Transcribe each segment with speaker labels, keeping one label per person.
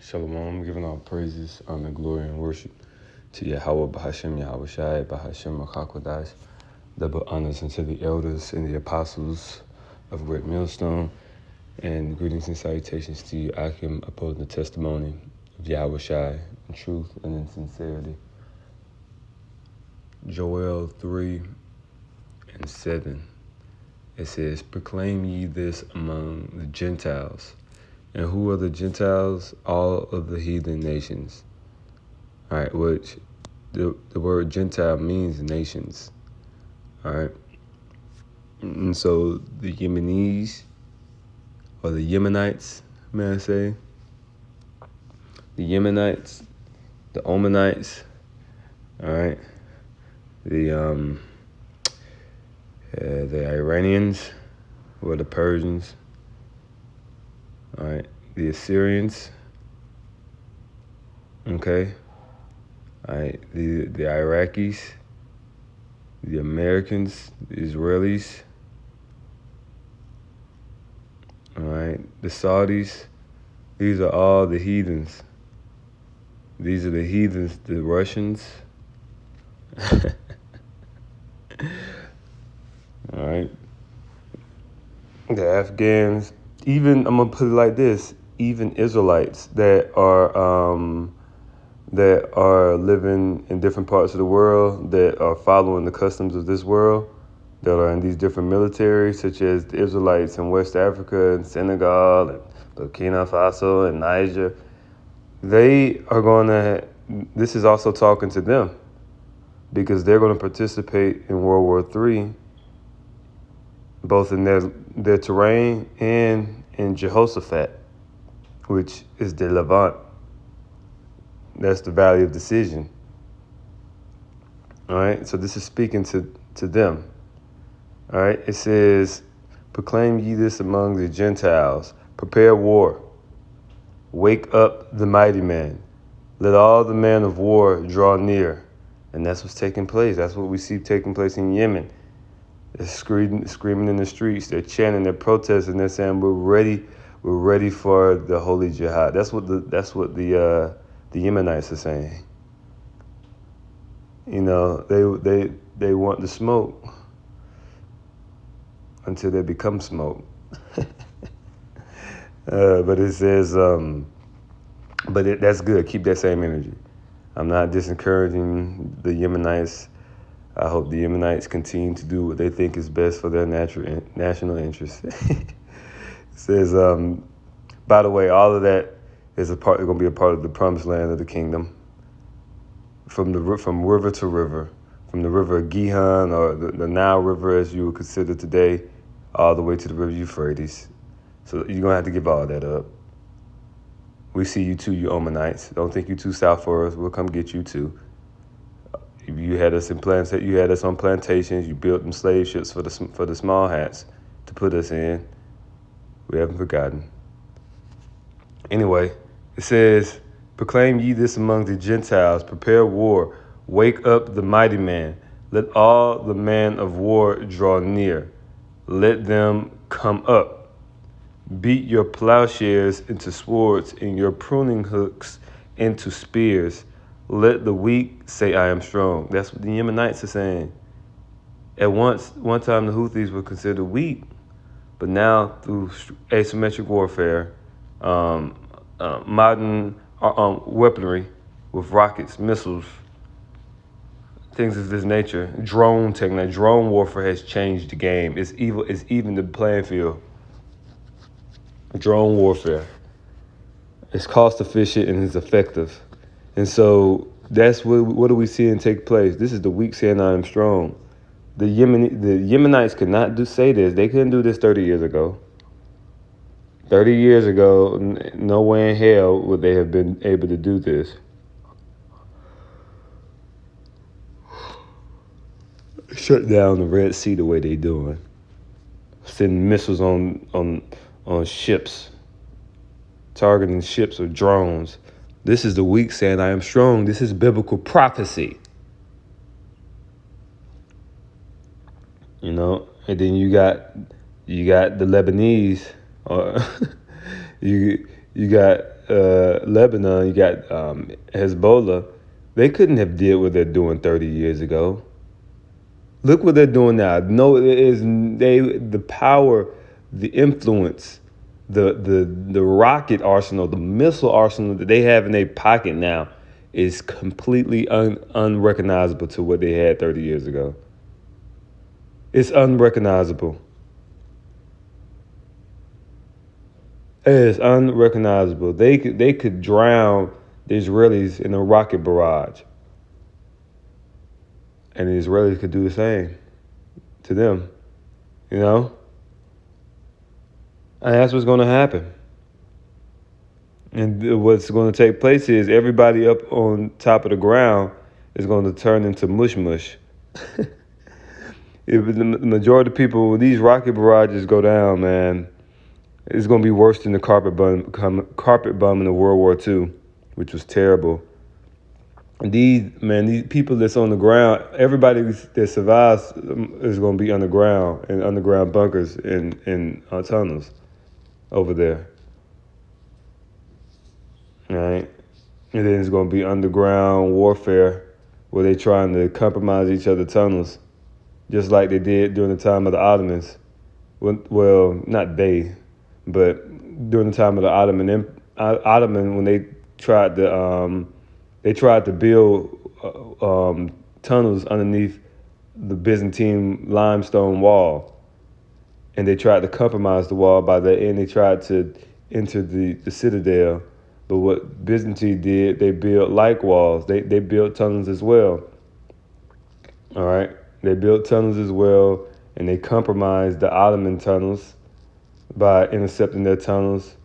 Speaker 1: Shalom, giving all praises, honor, glory, and worship to Yahweh, Bahashem, Yahweh Shai, Bahashem, Makakwadash. Double honors unto the elders and the apostles of Great Millstone, and greetings and salutations to you, Akim, upholding the testimony of Yahweh Shai in truth and in sincerity. Joel 3:7. It says, "Proclaim ye this among the Gentiles." And who are the Gentiles? All of the heathen nations. All right, which the word Gentile means nations. All right. And so the Yemenis, or the Yemenites, may I say, the Yemenites, the Omanites, all right, the Iranians, who are the Persians, all right, the Assyrians, okay, all right, the Iraqis, the Americans, the Israelis, all right, the Saudis. These are all the heathens. These are the heathens, the Russians. All right, the Afghans. Even, I'm gonna put it like this: even Israelites that are living in different parts of the world, that are following the customs of this world, that are in these different militaries, such as the Israelites in West Africa and Senegal and Burkina Faso and Niger. They are this is also talking to them, because they're going to participate in World War III, both in their terrain and in Jehoshaphat, which is the Levant. That's the Valley of Decision. All right, so this is speaking to them. All right, it says, "Proclaim ye this among the Gentiles, prepare war, wake up the mighty man, let all the men of war draw near." And that's what's taking place. That's what we see taking place in Yemen. They're screaming in the streets. They're chanting. They're protesting. They're saying, "We're ready. We're ready for the holy jihad." That's what the Yemenites are saying. You know, they want the smoke until they become smoke. But it says, that's good. Keep that same energy. I'm not disencouraging the Yemenites. I hope the Yemenites continue to do what they think is best for their national interests. It says, by the way, all of that is going to be a part of the promised land of the kingdom. From river to river, from the river of Gihon, or the Nile River, as you would consider today, all the way to the river Euphrates. So you're going to have to give all that up. We see you too, you Omanites. Don't think you're too south for us. We'll come get you too. You had us on plantations. You built them slave ships for the small hats to put us in. We haven't forgotten. Anyway, it says, "Proclaim ye this among the Gentiles, prepare war, wake up the mighty man, let all the men of war draw near, let them come up. Beat your plowshares into swords and your pruning hooks into spears. Let the weak say, I am strong." That's what the Yemenites are saying. At one time, the Houthis were considered weak, but now through asymmetric warfare, modern weaponry with rockets, missiles, things of this nature, drone technology, drone warfare has changed the game. It's even the playing field. Drone warfare. It's cost efficient and it's effective. And so that's what are we seeing take place? This is the weak saying, I am strong. The Yemenites could not say this. They couldn't do this 30 years ago. 30 years ago, no way in hell would they have been able to do this. Shut down the Red Sea the way they doing. Sending missiles on ships, targeting ships or drones. This is the weak saying, I am strong. This is biblical prophecy. You know, and then you got the Lebanese, or you You got Lebanon. You got Hezbollah. They couldn't have did what they're doing 30 years ago. Look what they're doing now. No, it is the power, the influence, the rocket arsenal, the missile arsenal that they have in their pocket now is completely unrecognizable to what they had 30 years ago. It's unrecognizable. It is unrecognizable. They could drown the Israelis in a rocket barrage, and the Israelis could do the same to them. You know, and that's what's going to happen. And what's going to take place is everybody up on top of the ground is going to turn into mush mush. If the majority of people, when these rocket barrages go down, man, it's going to be worse than the carpet bombing of World War II, which was terrible. And these people that's on the ground, everybody that survives is going to be underground in underground bunkers in tunnels over there. All right. And then it's going to be underground warfare where they're trying to compromise each other's tunnels, just like they did during the time of the Ottomans. Well, not they, but during the time of the Ottoman when they tried to build tunnels underneath the Byzantine limestone wall, and they tried to compromise the wall. By the end, they tried to enter the citadel. But what Byzantine did, they built like walls. They built tunnels as well. All right, they built tunnels as well, and they compromised the Ottoman tunnels by intercepting their tunnels.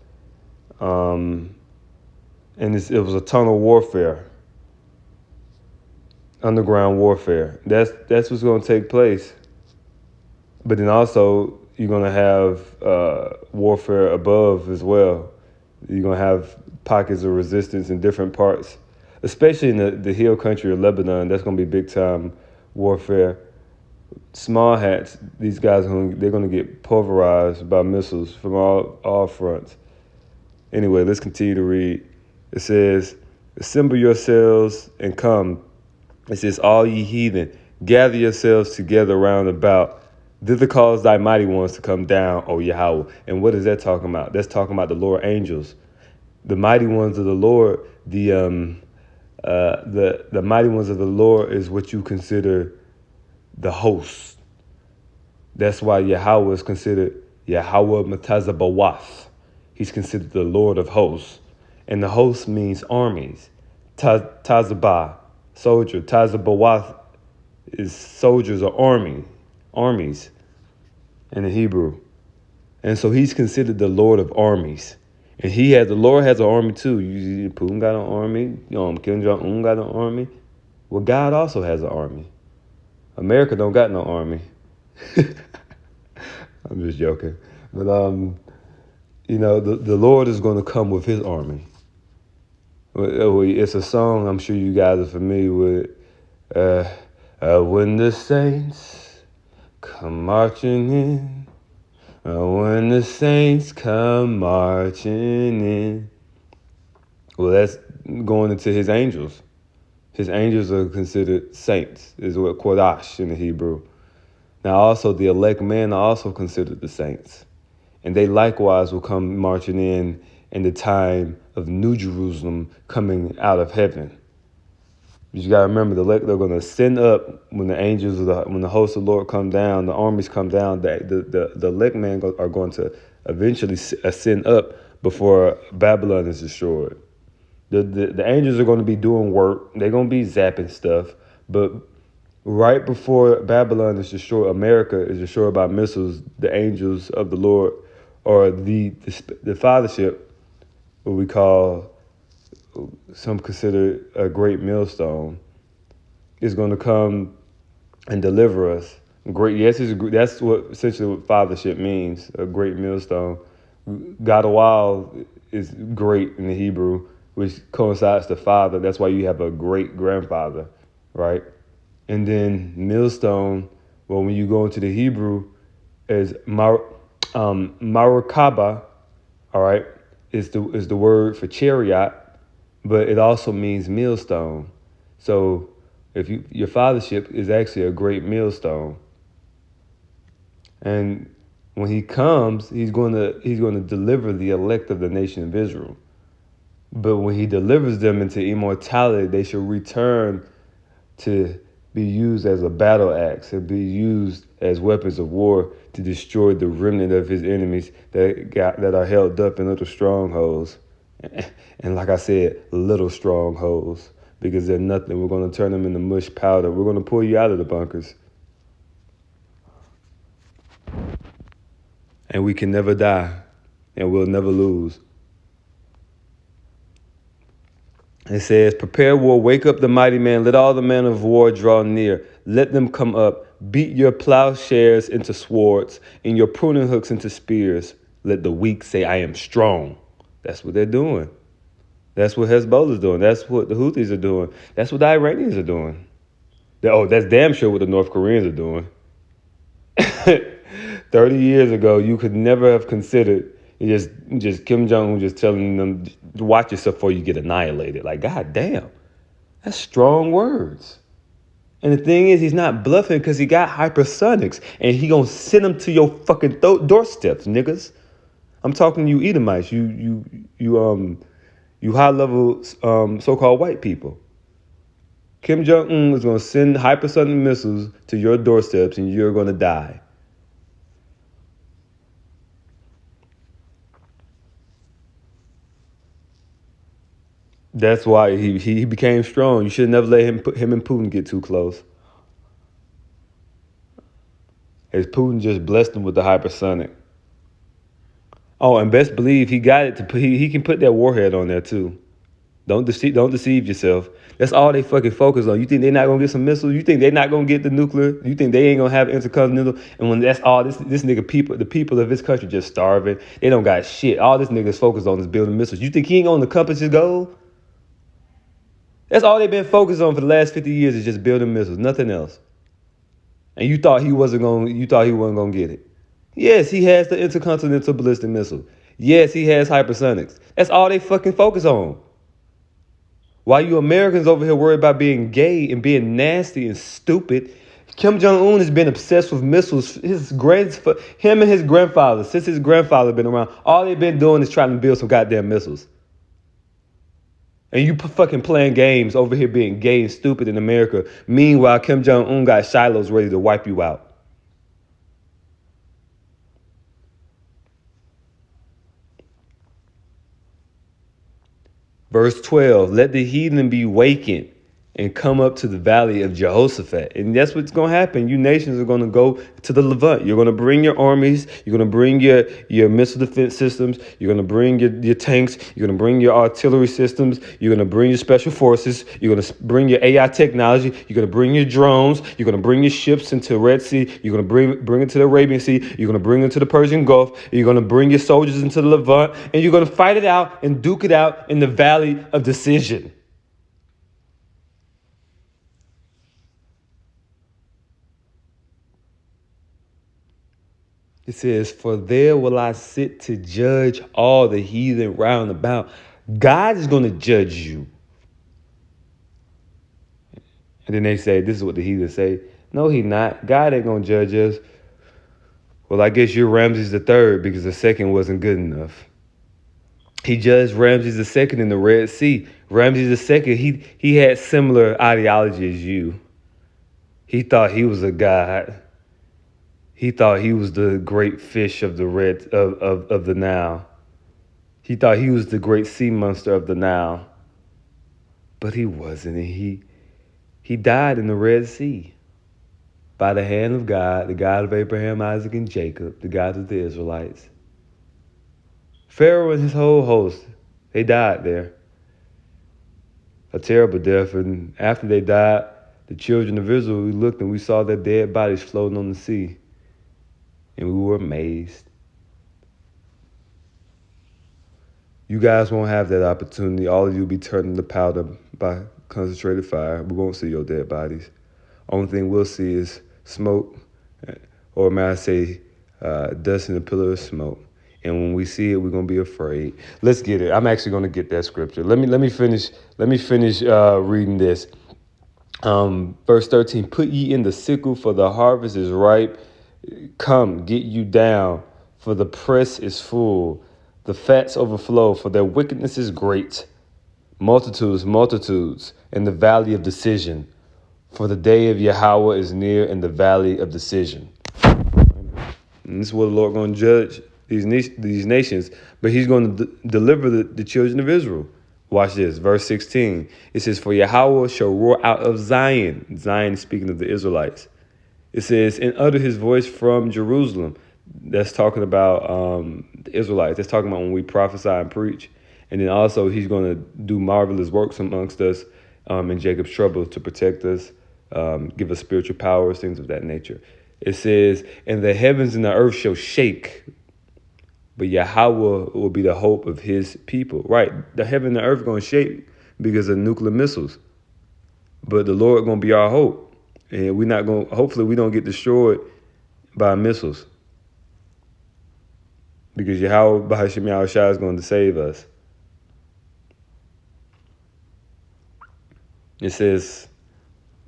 Speaker 1: And it was a tunnel warfare, underground warfare. That's what's going to take place. But then also you're going to have warfare above as well. You're going to have pockets of resistance in different parts, especially in the hill country of Lebanon. That's going to be big time warfare. Small hats, these guys they're going to get pulverized by missiles from all fronts. Anyway, let's continue to read. It says, "Assemble yourselves and come." It says, "All ye heathen, gather yourselves together round about. Thither cause thy mighty ones to come down, O Yahweh." And what is that talking about? That's talking about the Lord angels. The mighty ones of the Lord, the mighty ones of the Lord is what you consider the host. That's why Yahweh is considered Yahweh Matazabawath. He's considered the Lord of hosts. And the host means armies. Tazabah, soldier. Tazabawath is soldiers or armies in the Hebrew. And so he's considered the Lord of armies. And the Lord has an army too. Putin got an army. Kim Jong-un got an army. Well, God also has an army. America don't got no army. I'm just joking. But, the Lord is going to come with his army. It's a song I'm sure you guys are familiar with. When the saints come marching in. When the saints come marching in. Well, that's going into his angels. His angels are considered saints, is what Kodash in the Hebrew. Now also the elect men are also considered the saints. And they likewise will come marching in the time of New Jerusalem coming out of heaven. You got to remember, they're going to send up when when the hosts of the Lord come down, the armies come down, the elect men are going to eventually ascend up before Babylon is destroyed. The angels are going to be doing work. They're going to be zapping stuff. But right before Babylon is destroyed, America is destroyed by missiles, the angels of the Lord, or the fathership, what we call, some consider a great millstone, is going to come and deliver us. That's what essentially what fathership means, a great millstone. God a while is great in the Hebrew, which coincides to father. That's why you have a great grandfather, right? And then millstone, well, when you go into the Hebrew, is Marukaba, all right? is the word for chariot, but it also means millstone. So if your fathership is actually a great millstone, and when he comes, he's going to deliver the elect of the nation of Israel. But when he delivers them into immortality, they shall return to be used as a battle axe and be used as weapons of war to destroy the remnant of his enemies that are held up in little strongholds. And like I said, little strongholds, because they're nothing. We're going to turn them into mush powder. We're going to pull you out of the bunkers. And we can never die, and we'll never lose. It says, prepare war, wake up the mighty man, let all the men of war draw near. Let them come up, beat your plowshares into swords, and your pruning hooks into spears. Let the weak say, I am strong. That's what they're doing. That's what Hezbollah's doing. That's what the Houthis are doing. That's what the Iranians are doing. That's damn sure what the North Koreans are doing. 30 years ago, you could never have considered just Kim Jong-un just telling them, watch yourself before you get annihilated. Like, God damn, that's strong words. And the thing is, he's not bluffing because he got hypersonics, and he gonna send them to your fucking doorsteps, niggas. I'm talking to you Edomites, you high level so-called white people. Kim Jong-un is gonna send hypersonic missiles to your doorsteps, and you're gonna die. That's why he became strong. You should never let him and Putin get too close. As Putin just blessed him with the hypersonic. Oh, and best believe he got it to put. He can put that warhead on there too. Don't deceive yourself. That's all they fucking focus on. You think they're not gonna get some missiles? You think they're not gonna get the nuclear? You think they ain't gonna have intercontinental? And when that's all this nigga the people of this country just starving. They don't got shit. All this nigga's focused on is building missiles. You think he ain't gonna accomplish his goal? That's all they've been focused on for the last 50 years is just building missiles, nothing else. And you thought he wasn't gonna get it. Yes, he has the intercontinental ballistic missile. Yes, he has hypersonics. That's all they fucking focus on. While you Americans over here worried about being gay and being nasty and stupid, Kim Jong-un has been obsessed with missiles. Him and his grandfather, since his grandfather been around, all they've been doing is trying to build some goddamn missiles. And you fucking playing games over here being gay and stupid in America. Meanwhile, Kim Jong-un got Shilohs ready to wipe you out. Verse 12, let the heathen be wakened and come up to the valley of Jehoshaphat. And that's what's going to happen. You nations are going to go to the Levant. You're going to bring your armies. You're going to bring your missile defense systems. You're going to bring your tanks. You're going to bring your artillery systems. You're going to bring your special forces. You're going to bring your AI technology. You're going to bring your drones. You're going to bring your ships into the Red Sea. You're going to bring it to the Arabian Sea. You're going to bring it to the Persian Gulf. You're going to bring your soldiers into the Levant. And you're going to fight it out and duke it out in the valley of decision. It says, for there will I sit to judge all the heathen round about. God is going to judge you. And then they say, this is what the heathen say. No, he not. God ain't going to judge us. Well, I guess you're Ramses the third because the second wasn't good enough. He judged Ramses the second in the Red Sea. Ramses the second, he had similar ideology as you. He thought he was a god. He thought he was the great fish of the of the Nile. He thought he was the great sea monster of the Nile. But he wasn't. And he died in the Red Sea by the hand of God, the God of Abraham, Isaac, and Jacob, the God of the Israelites. Pharaoh and his whole host, they died there. A terrible death. And after they died, the children of Israel, we looked and we saw their dead bodies floating on the sea. And we were amazed. You guys won't have that opportunity. All of you will be turned into powder by concentrated fire. We won't see your dead bodies. Only thing we'll see is smoke, or may I say, dust in a pillar of smoke. And when we see it, we're gonna be afraid. Let's get it. I'm actually gonna get that scripture. Let me finish reading this. Verse 13. Put ye in the sickle, for the harvest is ripe. Come, get you down, for the press is full. The fats overflow, for their wickedness is great. Multitudes, multitudes, in the valley of decision. For the day of Yahweh is near in the valley of decision. And this is what the Lord going to judge these nations, but he's going to deliver the children of Israel. Watch this, verse 16. It says, for Yahweh shall roar out of Zion. Zion is speaking of the Israelites. It says, and utter his voice from Jerusalem. That's talking about the Israelites. That's talking about when we prophesy and preach. And then also he's going to do marvelous works amongst us in Jacob's trouble to protect us, give us spiritual powers, things of that nature. It says, and the heavens and the earth shall shake, but Yahweh will be the hope of his people. Right, the heaven and the earth going to shake because of nuclear missiles. But the Lord going to be our hope. And we're not going, hopefully we don't get destroyed by missiles. Because Yahweh Bahashim Yahushua is going to save us. It says,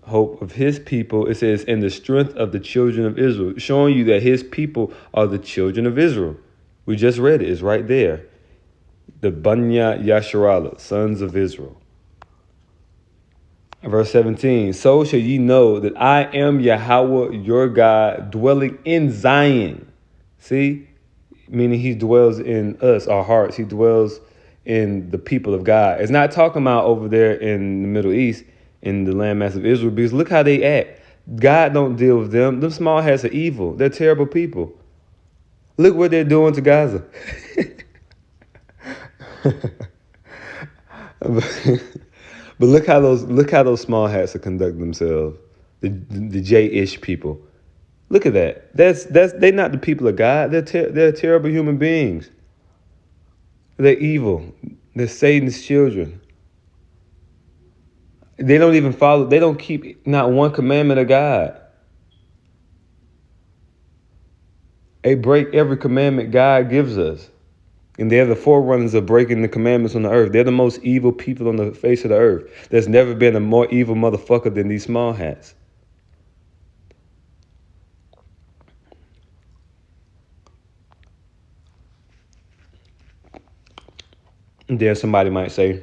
Speaker 1: hope of his people. It says, in the strength of the children of Israel, showing you that his people are the children of Israel. We just read it. It's right there. The Banya Yasharala, sons of Israel. Verse 17, so shall ye know that I am Yahweh, your God, dwelling in Zion. See? Meaning he dwells in us, our hearts. He dwells in the people of God. It's not talking about over there in the Middle East, in the landmass of Israel, because look how they act. God don't deal with them. Them small hats are evil. They're terrible people. Look what they're doing to Gaza. But look how those small hats are conducting themselves. The J-ish people. Look at that. They're not the people of God. They're terrible human beings. They're evil. They're Satan's children. They don't even follow. They don't keep not one commandment of God. They break every commandment God gives us. And they're the forerunners of breaking the commandments on the earth. They're the most evil people on the face of the earth. There's never been a more evil motherfucker than these small hats. And then somebody might say,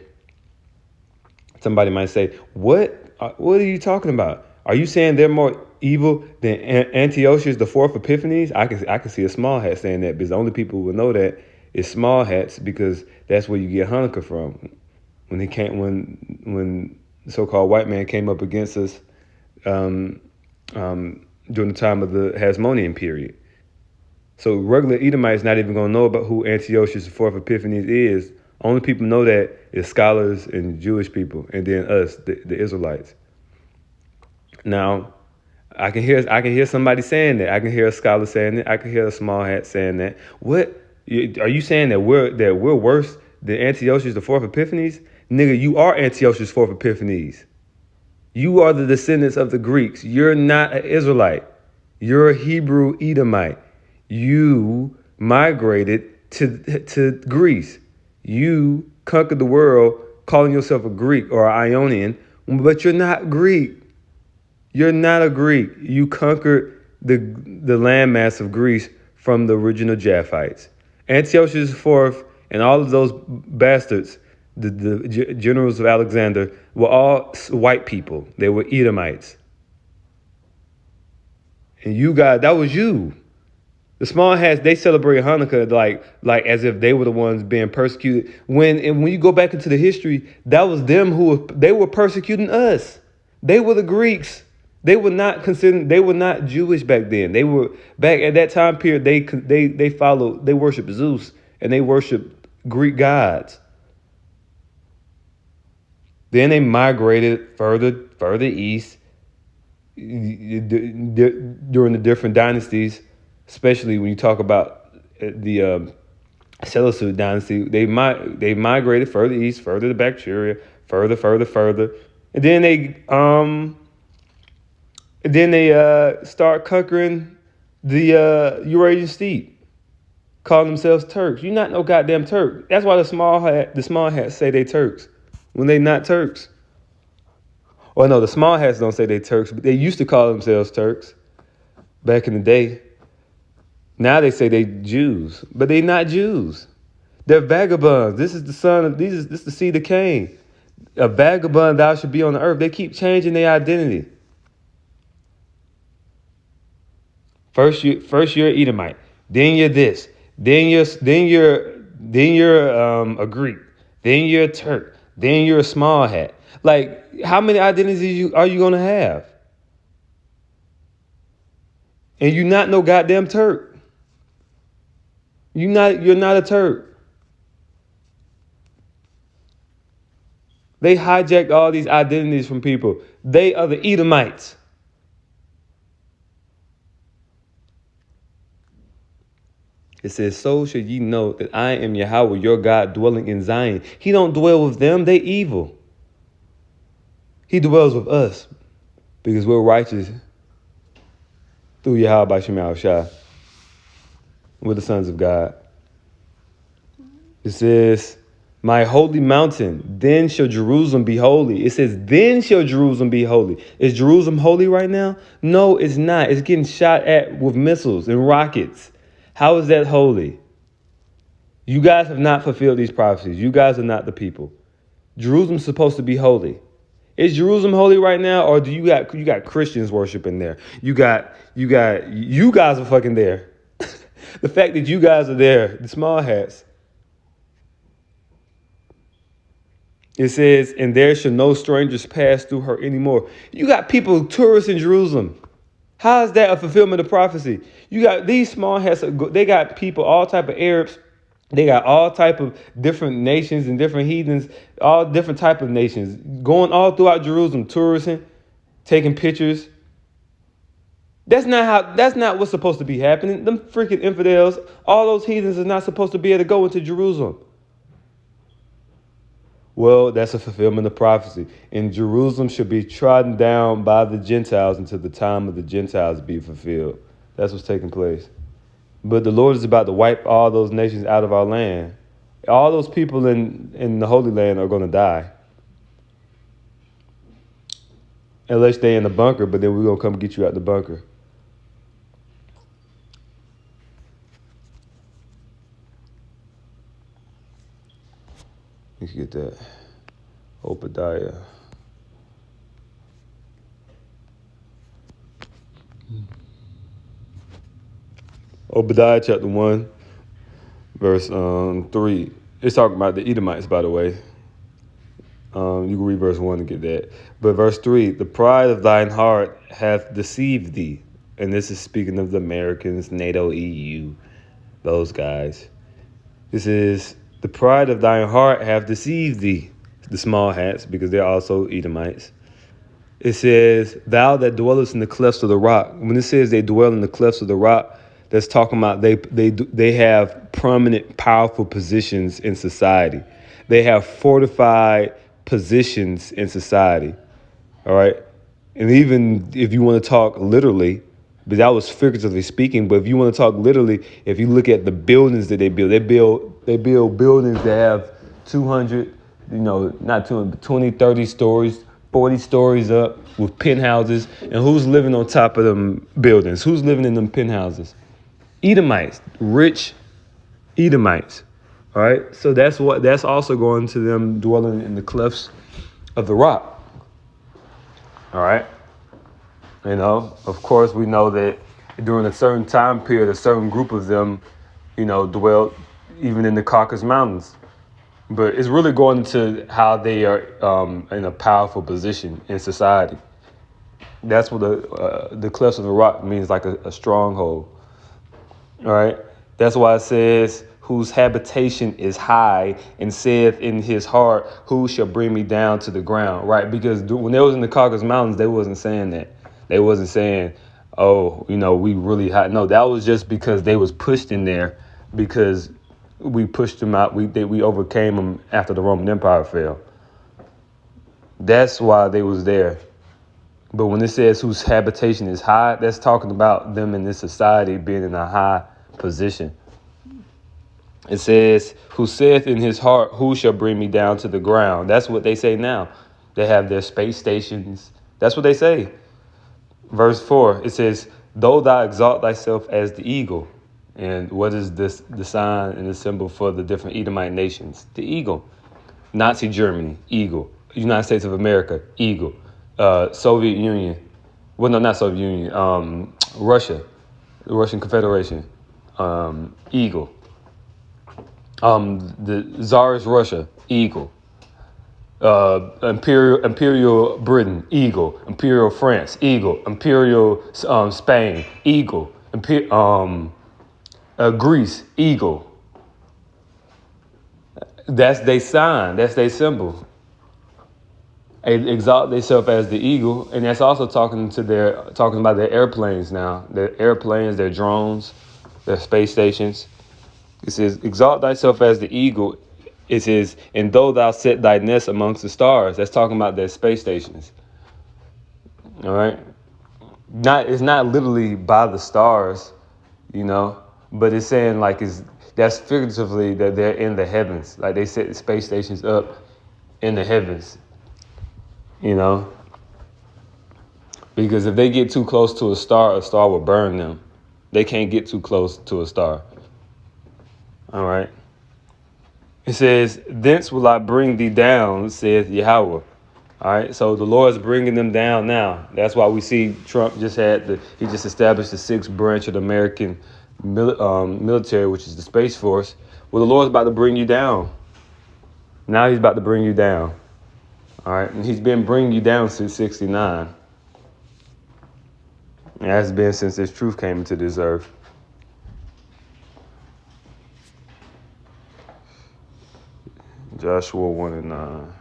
Speaker 1: what are you talking about? Are you saying they're more evil than Antiochus, the fourth Epiphanes? I can see a small hat saying that, because the only people who will know that is small hats, because that's where you get Hanukkah from. When the so-called white man came up against us during the time of the Hasmonean period. So regular Edomites not even going to know about who Antiochus the fourth Epiphanes is. Only people know that is scholars and Jewish people, and then us, the Israelites. Now, I can hear somebody saying that. I can hear a scholar saying that. I can hear a small hat saying that. What are you saying, that we're worse than Antiochus the fourth Epiphanes? Nigga, you are Antiochus fourth Epiphanes. You are the descendants of the Greeks. You're not an Israelite. You're a Hebrew Edomite. You migrated to Greece. You conquered the world calling yourself a Greek or an Ionian, but you're not Greek. You're not a Greek. You conquered the landmass of Greece from the original Japhites. Antiochus IV and all of those bastards, the generals of Alexander, were all white people. They were Edomites. And you guys, that was you. The small hats, they celebrate Hanukkah like as if they were the ones being persecuted. When you go back into the history, that was them they were persecuting us. They were the Greeks. They were not Jewish back then. They were back at that time period. They worshiped Zeus and they worshiped Greek gods. Then they migrated further east during the different dynasties. Especially when you talk about the Seleucid dynasty, they migrated further east, further to Bactria, further, and then they start conquering the Eurasian steppe, calling themselves Turks. You're not no goddamn Turk. That's why the small hats say they Turks when they not Turks. Or no, the small hats don't say they Turks, but they used to call themselves Turks back in the day. Now they say they Jews, but they not Jews. They're vagabonds. This is the son of this is the seed of Cain. A vagabond thou should be on the earth. They keep changing their identity. First you're Edomite, then you're this, then you're a Greek, then you're a Turk, then you're a small hat. Like, how many identities are you gonna have? And you're not no goddamn Turk. You're not a Turk. They hijacked all these identities from people. They are the Edomites. It says, so should ye know that I am Yahweh, your God, dwelling in Zion. He don't dwell with them. They evil. He dwells with us because we're righteous through Yahweh by Shema Shah. We're the sons of God. It says, my holy mountain, then shall Jerusalem be holy. It says, then shall Jerusalem be holy. Is Jerusalem holy right now? No, it's not. It's getting shot at with missiles and rockets. How is that holy? You guys have not fulfilled these prophecies. You guys are not the people. Jerusalem's supposed to be holy. Is Jerusalem holy right now, or do you got Christians worshiping there? You guys are fucking there. The fact that you guys are there, the small hats. It says, and there shall no strangers pass through her anymore. You got people, tourists in Jerusalem. How is that a fulfillment of prophecy? You got these small hats. They got people, all type of Arabs. They got all type of different nations and different heathens, all different type of nations going all throughout Jerusalem, touristing, taking pictures. That's not what's supposed to be happening. Them freaking infidels, all those heathens are not supposed to be able to go into Jerusalem. Well, that's a fulfillment of prophecy. And Jerusalem should be trodden down by the Gentiles until the time of the Gentiles be fulfilled. That's what's taking place. But the Lord is about to wipe all those nations out of our land. All those people in the Holy Land are going to die. Unless they're in the bunker, but then we're going to come get you out the bunker. Let's get that. Obadiah. Obadiah chapter 1, verse 3. It's talking about the Edomites, by the way. You can read verse 1 to get that. But verse 3, the pride of thine heart hath deceived thee. And this is speaking of the Americans, NATO, EU, those guys. This is, the pride of thine heart hath deceived thee. The small hats, because they're also Edomites. It says, thou that dwellest in the clefts of the rock. When it says they dwell in the clefts of the rock, that's talking about they have prominent, powerful positions in society. They have fortified positions in society. All right. And even if you want to talk literally, but that was figuratively speaking. But if you want to talk literally, if you look at the buildings that they build buildings that have 200, not 200, 20, 30 stories, 40 stories up with penthouses. And who's living on top of them buildings? Who's living in them penthouses? Edomites, rich Edomites. All right. So that's also going to them dwelling in the clefts of the rock. All right. Of course, we know that during a certain time period, a certain group of them, dwelt even in the Caucasus Mountains. But it's really going to how they are in a powerful position in society. That's what the clefts of the rock means, like a stronghold. All right. That's why it says, whose habitation is high, and saith in his heart, who shall bring me down to the ground? Right. Because when they was in the Caucasus Mountains, they wasn't saying that. They wasn't saying, oh, we really high. No, that was just because they was pushed in there because we pushed them out. We overcame them after the Roman Empire fell. That's why they was there. But when it says whose habitation is high, that's talking about them in this society being in a high position. It says, who saith in his heart, who shall bring me down to the ground? That's what they say now. They have their space stations. That's what they say. Verse 4, it says, though thou exalt thyself as the eagle. And what is this, the sign and the symbol for the different Edomite nations? The eagle. Nazi Germany, eagle. United States of America, eagle. Soviet Union. Well, no, not Soviet Union. Russia, the Russian Confederation, eagle. The Tsarist Russia, eagle. Imperial Britain, eagle. Imperial France, eagle. Imperial Spain, eagle. Greece, eagle. That's their sign. That's their symbol. They exalt themselves as the eagle, and that's also talking about their airplanes now. Their airplanes, their drones, their space stations. It says, exalt thyself as the eagle. It says, and though thou set thy nest amongst the stars. That's talking about their space stations. All right. It's not literally by the stars, but it's saying that's figuratively that they're in the heavens. Like they set the space stations up in the heavens, because if they get too close to a star will burn them. They can't get too close to a star. All right. It says, thence will I bring thee down, saith Yahweh. All right. So the Lord's bringing them down now. That's why we see Trump he just established the 6th branch of the American military, which is the Space Force. Well, the Lord's about to bring you down. Now he's about to bring you down. All right. And he's been bringing you down since 69. It has been since this truth came into this earth. Joshua 1:9.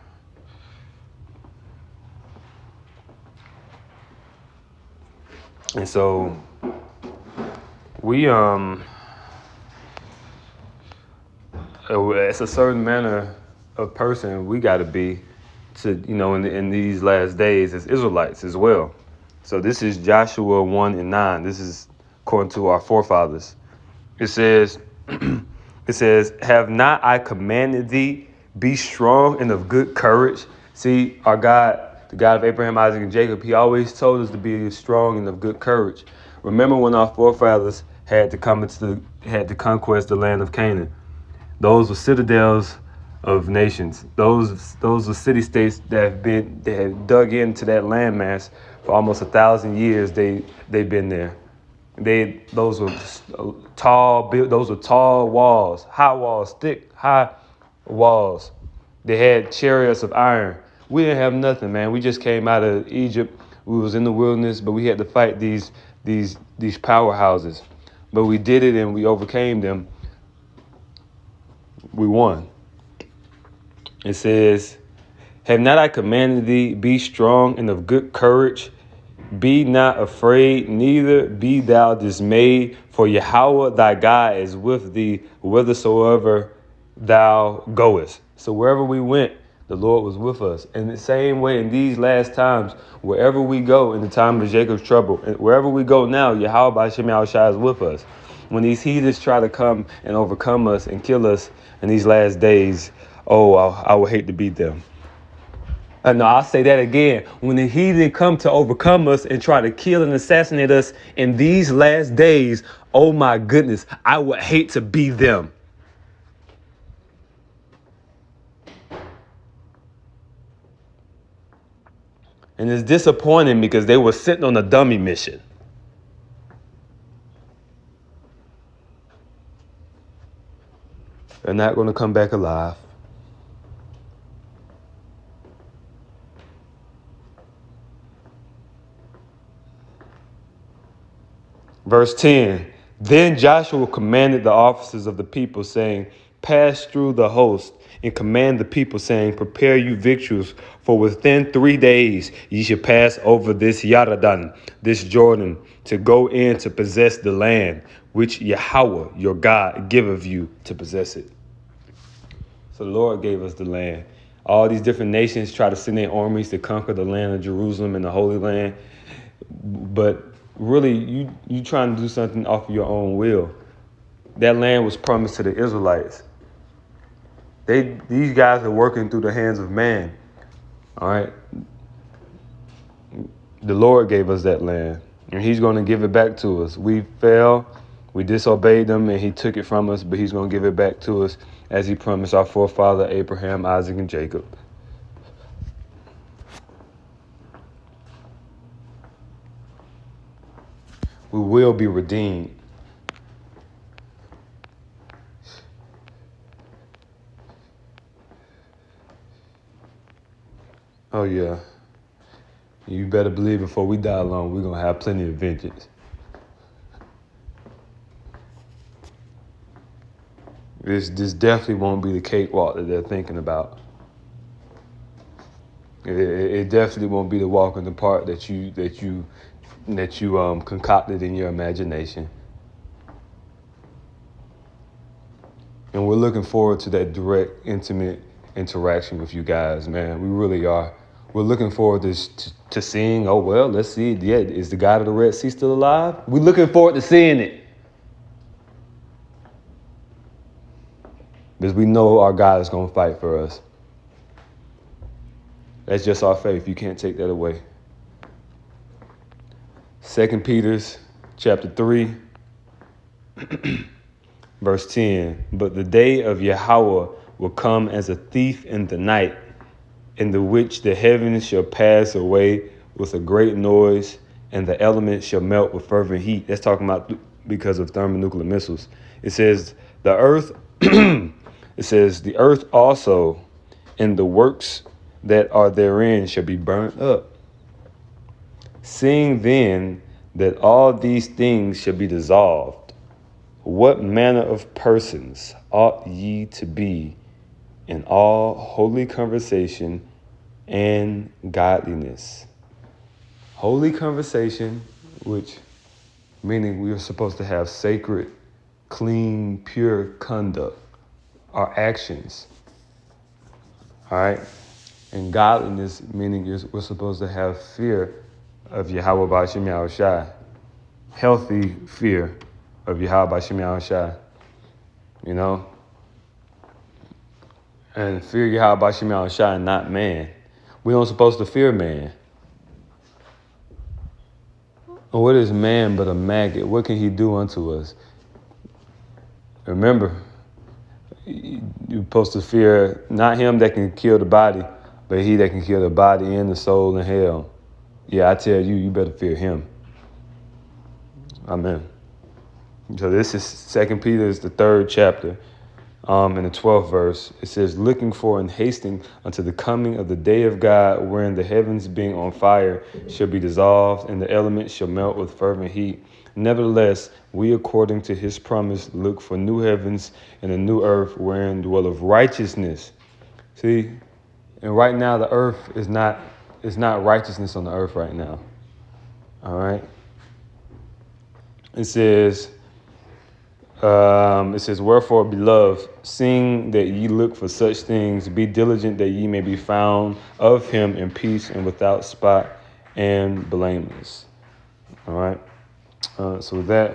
Speaker 1: And so we it's a certain manner of person we got to be to in these last days as Israelites as well. So this is Joshua 1:9. This is according to our forefathers. It says, have not I commanded thee, be strong and of good courage? See, our God, the God of Abraham, Isaac, and Jacob, he always told us to be strong and of good courage. Remember when our forefathers had to conquest the land of Canaan? Those were citadels of nations. Those were city-states that had dug into that landmass for almost 1,000 years. They've been there. Those were tall walls, high walls, thick, high walls. They had chariots of iron. We didn't have nothing, man. We just came out of Egypt. We was in the wilderness, but we had to fight these powerhouses. But we did it and we overcame them. We won. It says, have not I commanded thee, be strong and of good courage? Be not afraid, neither be thou dismayed, for Yahweh thy God is with thee whithersoever thou goest. So wherever we went, the Lord was with us. And the same way in these last times, wherever we go in the time of Jacob's trouble, and wherever we go now, Yahweh B'Shem Yahushua is with us. When these heathens try to come and overcome us and kill us in these last days, I would hate to beat them. No, I'll say that again. When the heathen come to overcome us and try to kill and assassinate us in these last days, oh my goodness, I would hate to be them. And it's disappointing because they were sitting on a dummy mission. They're not going to come back alive. Verse 10, then Joshua commanded the officers of the people, saying, pass through the host and command the people, saying, prepare you victuals, for within 3 days ye shall pass over this Yarden, this Jordan, to go in to possess the land, which Yahweh, your God, giveth you to possess it. So the Lord gave us the land. All these different nations try to send their armies to conquer the land of Jerusalem and the Holy Land. But really, you trying to do something off of your own will. that land was promised to the Israelites. These guys are working through the hands of man. All right. The Lord gave us that land, and he's going to give it back to us. We fell, we disobeyed him, and he took it from us, but he's going to give it back to us as he promised our forefather Abraham, Isaac, and Jacob. We will be redeemed. Oh, yeah. You better believe before we die alone, we're going to have plenty of vengeance. This definitely won't be the cakewalk that they're thinking about. It definitely won't be the walk in the park that you concocted in your imagination. And we're looking forward to that direct, intimate interaction with you guys, man. We really are. We're looking forward to seeing, oh, well, let's see. Yeah, is the God of the Red Sea still alive? We're looking forward to seeing it. Because we know our God is going to fight for us. That's just our faith. You can't take that away. 2 Peter chapter 3, verse 10. But the day of Yahweh will come as a thief in the night, in the which the heavens shall pass away with a great noise, and the elements shall melt with fervent heat. That's talking about because of thermonuclear missiles. It says the earth, the earth also and the works that are therein shall be burnt up. Seeing then that all these things shall be dissolved, what manner of persons ought ye to be in all holy conversation and godliness? Holy conversation, which meaning we are supposed to have sacred, clean, pure conduct, our actions. All right? And godliness, meaning we're supposed to have fear of Yahweh B'Shem Yahushai. Healthy fear of Yahweh B'Shem Yahushai. You know? And fear Yahweh B'Shem Yahushai, not man. We don't supposed to fear man. What is man but a maggot? What can he do unto us? Remember, you're supposed to fear not him that can kill the body, but he that can kill the body and the soul in hell. Yeah, I tell you, you better fear him. Amen. So this is 2 Peter, the 3rd chapter, in the 12th verse. It says, looking for and hasting unto the coming of the day of God, wherein the heavens being on fire shall be dissolved, and the elements shall melt with fervent heat. Nevertheless, we according to his promise look for new heavens and a new earth, wherein dwelleth righteousness. See, and right now the earth is not righteousness on the earth right now. All right. It says, wherefore, beloved, seeing that ye look for such things, be diligent that ye may be found of him in peace and without spot and blameless. All right. So with that,